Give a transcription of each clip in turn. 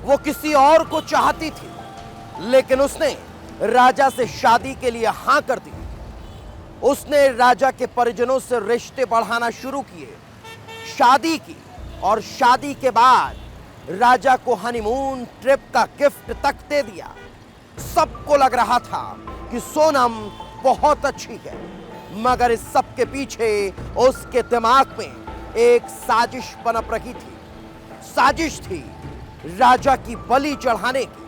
वो किसी और को चाहती थी, लेकिन उसने राजा से शादी के लिए हां कर दी। उसने राजा के परिजनों से रिश्ते बढ़ाना शुरू किए, शादी की, और शादी के बाद राजा को हनीमून ट्रिप का गिफ्ट तक दे दिया। सबको लग रहा था कि सोनम बहुत अच्छी है, मगर इस सब के पीछे उसके दिमाग में एक साजिश पनप रही थी। साजिश थी राजा की बलि चढ़ाने की,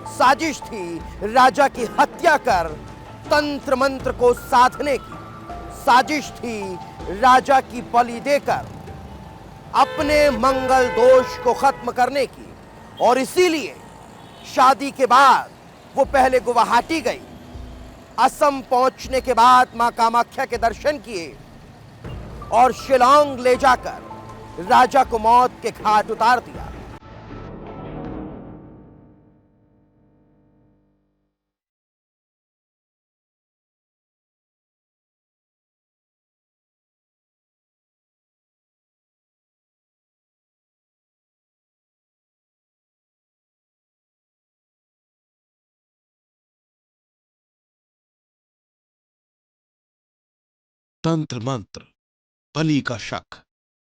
साजिश थी राजा की हत्या कर तंत्र मंत्र को साधने की, साजिश थी राजा की बलि देकर अपने मंगल दोष को खत्म करने की। और इसीलिए शादी के बाद वो पहले गुवाहाटी गई, असम पहुंचने के बाद मां कामाख्या के दर्शन किए और शिलांग ले जाकर राजा को मौत के घाट उतार दिया। तंत्र मंत्र, बलि का शक,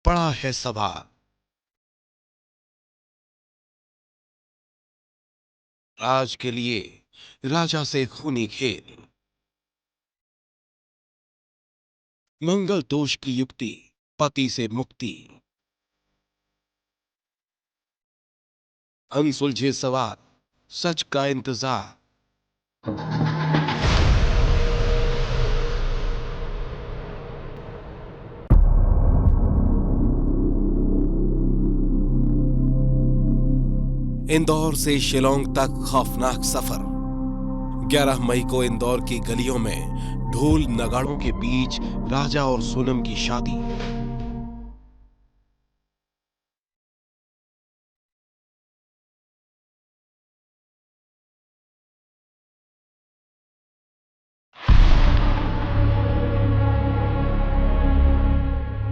पड़ा है सवाल। राज के लिए राजा से खूनी खेल, मंगल दोष की युक्ति, पति से मुक्ति, अनसुलझे सवाल, सच का इंतजार। इंदौर से शिलांग तक खौफनाक सफर। 11 मई को इंदौर की गलियों में ढोल नगाड़ों के बीच राजा और सोनम की शादी।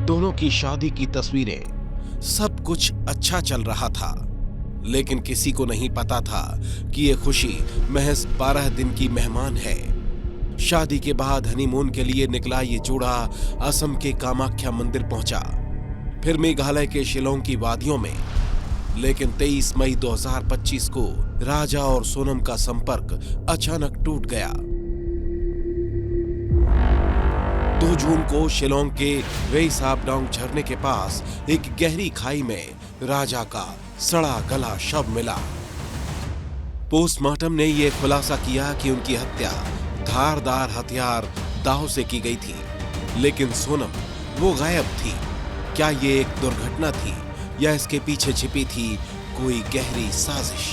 दोनों की शादी की तस्वीरें, सब कुछ अच्छा चल रहा था, लेकिन किसी को नहीं पता था कि यह खुशी महज 12 दिन की मेहमान है। शादी के बाद हनीमून के लिए निकला ये जोड़ा असम के कामाख्या मंदिर पहुंचा, फिर मेघालय के शिलांग की वादियों में। लेकिन 23 मई 2025 को राजा और सोनम का संपर्क अचानक टूट गया। 2 जून को शिलांग के वेईसाबडांग झरने के पास एक गहरी खाई में राजा का सड़ा गला शव मिला। पोस्टमार्टम ने यह खुलासा किया कि उनकी हत्या धारदार हथियार दांव से की गई थी, लेकिन सोनम वो गायब थी। क्या ये एक दुर्घटना थी या इसके पीछे छिपी थी कोई गहरी साजिश?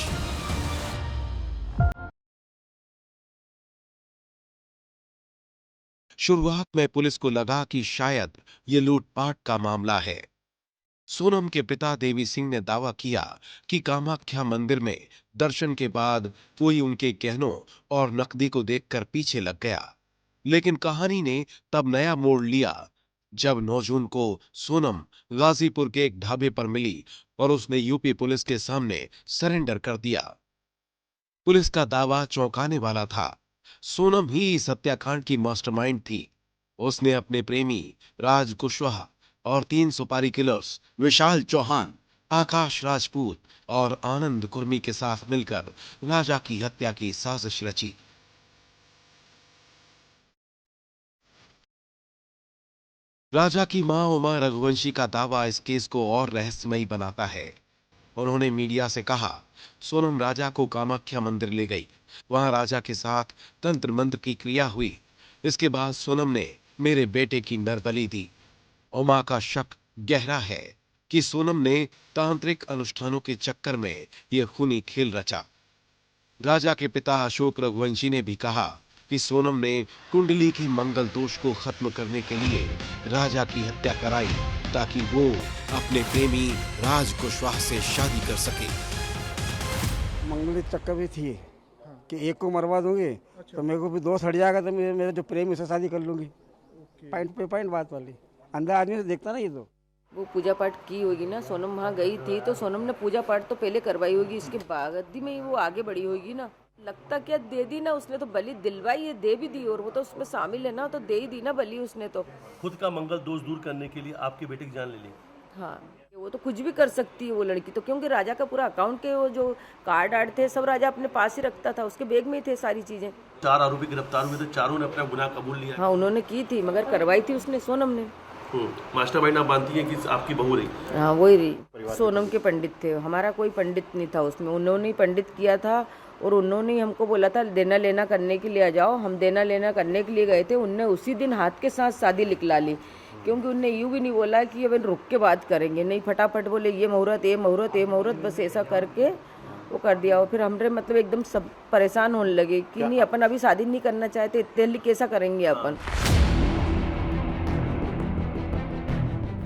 शुरुआत में पुलिस को लगा कि शायद ये लूटपाट का मामला है। सोनम के पिता देवी सिंह ने दावा किया कि कामाख्या मंदिर में दर्शन के बाद कोई उनके गहनों और नकदी को देखकर पीछे लग गया। लेकिन कहानी ने तब नया मोड़ लिया जब 9 जून को सोनम गाजीपुर के एक ढाबे पर मिली और उसने यूपी पुलिस के सामने सरेंडर कर दिया। पुलिस का दावा चौंकाने वाला था। सोनम ही इस हत्याकांड की मास्टरमाइंड थी। उसने अपने प्रेमी राज कुशवाहा और 3 सुपारी किलर्स विशाल चौहान, आकाश राजपूत और आनंद कुर्मी के साथ मिलकर राजा की हत्या की साजिश रची। राजा की मां उमा रघुवंशी का दावा इस केस को और रहस्यमयी बनाता है। उन्होंने मीडिया से कहा, सोनम राजा को कामाख्या मंदिर ले गई, वहां राजा के साथ तंत्र मंत्र की क्रिया हुई। इसके बाद सोनम ने मेरे बेटे की नरबली दी। उमा का शक गहरा है कि सोनम ने तांत्रिक अनुष्ठानों के चक्कर में यह खूनी खेल रचा। राजा के पिता अशोक रघुवंशी ने भी कहा कि सोनम ने कुंडली के मंगल दोष को खत्म करने के लिए राजा की हत्या कराई ताकि वो अपने प्रेमी राज कुशवाहा से शादी कर सके। मंगली चक्कर भी थी कि एक को मरवा दूंगी तो मेरे को भी दोस्त हट जाएगा, तो मेरा जो प्रेमी उससे शादी कर लूंगी। पॉइंट पे पॉइंट बात वाली, अंदर आदमी से देखता ना ये तो। वो पूजा पाठ की होगी ना, सोनम वहाँ गई थी तो सोनम ने पूजा पाठ तो पहले करवाई होगी, इसके बाद में ही वो आगे बढ़ी होगी ना। लगता क्या दे दी ना उसने, तो बलि दिलवाई है, दे भी दी, और वो तो उसमें शामिल है ना, तो दे ही दी ना बलि उसने तो। खुद का मंगल दोष दूर करने के लिए आपके बेटे की जान ले ली। हाँ, वो तो कुछ भी कर सकती है वो लड़की तो, क्योंकि राजा का पूरा अकाउंट के वो जो कार्ड आर्ड थे सब राजा अपने पास ही रखता था, उसके बैग में ही थे सारी चीजें। 4 आरोपी गिरफ्तार हुए थे, चारों ने अपना गुनाह कबूल लिया। हाँ, उन्होंने की थी, मगर करवाई थी उसने, सोनम ने। मास्टरमाइंड आप मानती हैं कि आपकी बहू रही? हाँ, वही रही। सोनम के पंडित थे, हमारा कोई पंडित नहीं था उसमें, उन्होंने ही पंडित किया था, और उन्होंने ही हमको बोला था देना लेना करने के लिए आ जाओ। हम देना लेना करने के लिए गए थे, उनने उसी दिन हाथ के साथ शादी लिखला ली, क्योंकि उनने यूँ भी नहीं बोला कि अब रुक के बात करेंगे, नहीं फटाफट बोले ये मुहूर्त, ये मुहूर्त, ये मुहूर्त, बस ऐसा करके वो कर दिया। और फिर हमरे मतलब एकदम सब परेशान होने लगे कि नहीं अपन अभी शादी नहीं करना चाहते, इतने जल्दी कैसा करेंगे अपन।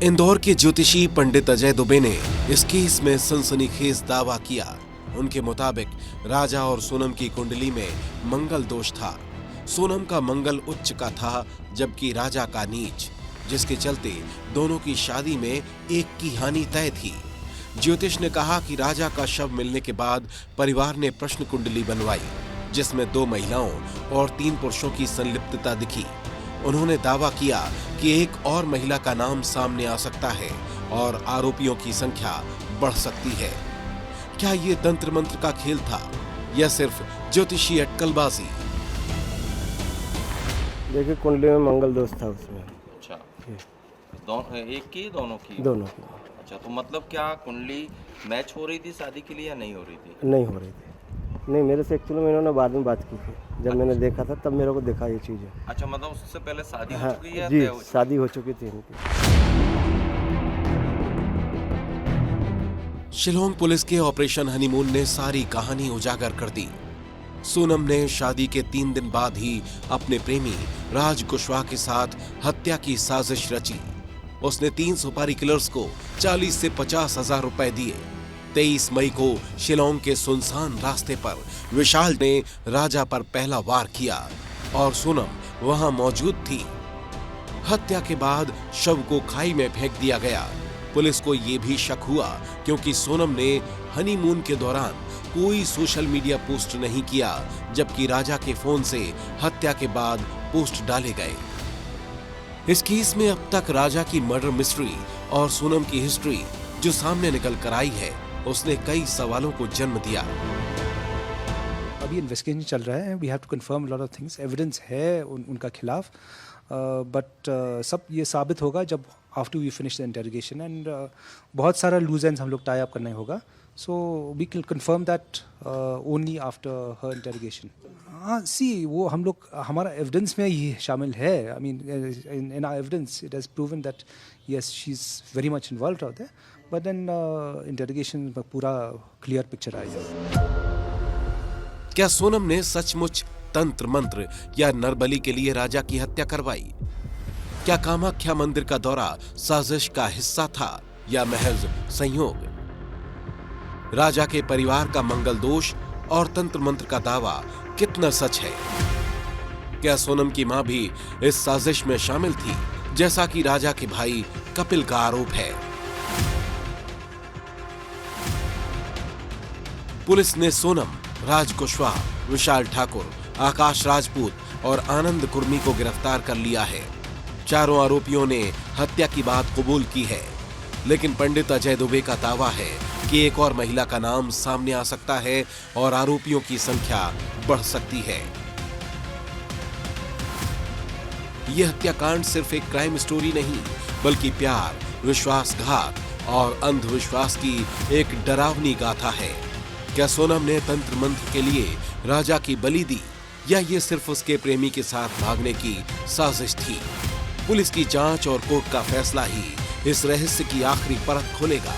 इंदौर के ज्योतिषी पंडित अजय दुबे ने इस केस में सनसनीखेज दावा किया। उनके मुताबिक राजा और सोनम की कुंडली में मंगल दोष था। सोनम का मंगल उच्च का था, जबकि राजा का नीच, जिसके चलते दोनों की शादी में एक की हानि तय थी। ज्योतिष ने कहा कि राजा का शव मिलने के बाद परिवार ने प्रश्न कुंडली बनवाई, जिसमें 2 महिलाओं और 3 पुरुषों की संलिप्तता दिखी। उन्होंने दावा किया कि एक और महिला का नाम सामने आ सकता है और आरोपियों की संख्या बढ़ सकती है। क्या ये तंत्र मंत्र का खेल था या सिर्फ ज्योतिषी अटकलबाजी? देखिए, कुंडली में मंगल दोष था उसमें। अच्छा, एक की दोनों की? दोनों की। अच्छा, तो मतलब क्या कुंडली मैच हो रही थी शादी के लिए या नहीं हो रही थी? नहीं हो रही थी। नहीं, मेरे से एक्चुअली में इन्होंने बाद में बात की थी, जब मैंने देखा था तब मेरे को देखा ये चीज़ है। अच्छा, मतलब उससे पहले शादी हो हाँ चुकी है? जी, शादी हो चुकी थी इनकी। शिलोंग पुलिस के ऑपरेशन हनीमून ने सारी कहानी उजागर कर दी। सोनम ने शादी के 3 दिन बाद ही अपने प्रेमी राज कुशवाहा के साथ हत्या की साजिश रची। उसने 3 सुपारी किलर्स को 40 से 50 हजार रुपए दिए। 23 मई को शिलोंग के सुनसान रास्ते पर विशाल ने राजा पर पहला वार किया और सोनम वहां मौजूद थी। हत्या के बाद शव को खाई में फेंक दिया गया। पुलिस को यह भी शक हुआ क्योंकि सोनम ने हनीमून के दौरान कोई सोशल मीडिया पोस्ट नहीं किया, जबकि राजा के फोन से हत्या के बाद पोस्ट डाले गए। इस केस में अब तक राजा की मर्डर मिस्ट्री और सोनम की हिस्ट्री जो सामने निकल कर आई है, उसने कई सवालों को जन्म दिया। अभी इन्वेस्टिगेशन चल रहा है, we have to confirm lot of things, evidence है उनका खिलाफ, बट सब ये साबित होगा जब after we finish the interrogation, and बहुत सारा लूज एंड्स हम लोग टाई अप करना होगा, so we can confirm that only after her interrogation. हाँ, सी वो हम लोग हमारा एविडेंस में ये शामिल है। I mean in our evidence it has proven that yes she is very much involved out there, but then interrogation में पूरा क्लियर पिक्चर आएगा। क्या सोनम ने सचमुच तंत्र मंत्र या नरबली के लिए राजा की हत्या करवाई? क्या कामाख्या मंदिर का दौरा साजिश का हिस्सा था या महज संयोग? राजा के परिवार का मंगल दोष और तंत्र मंत्र का दावा कितना सच है? क्या सोनम की मां भी इस साजिश में शामिल थी, जैसा कि राजा के भाई कपिल का आरोप है? पुलिस ने सोनम, राज कुशवाहा, विशाल ठाकुर, आकाश राजपूत और आनंद कुर्मी को गिरफ्तार कर लिया है। चारों आरोपियों ने हत्या की बात कबूल की है, लेकिन पंडित अजय दुबे का दावा है कि एक और महिला का नाम सामने आ सकता है और आरोपियों की संख्या बढ़ सकती है। यह हत्याकांड सिर्फ एक क्राइम स्टोरी नहीं, बल्कि प्यार, विश्वासघात और अंधविश्वास की एक डरावनी गाथा है। क्या सोनम ने तंत्र मंत्र के लिए राजा की बलि दी या ये सिर्फ उसके प्रेमी के साथ भागने की साजिश थी? पुलिस की जांच और कोर्ट का फैसला ही इस रहस्य की आखिरी परत खोलेगा।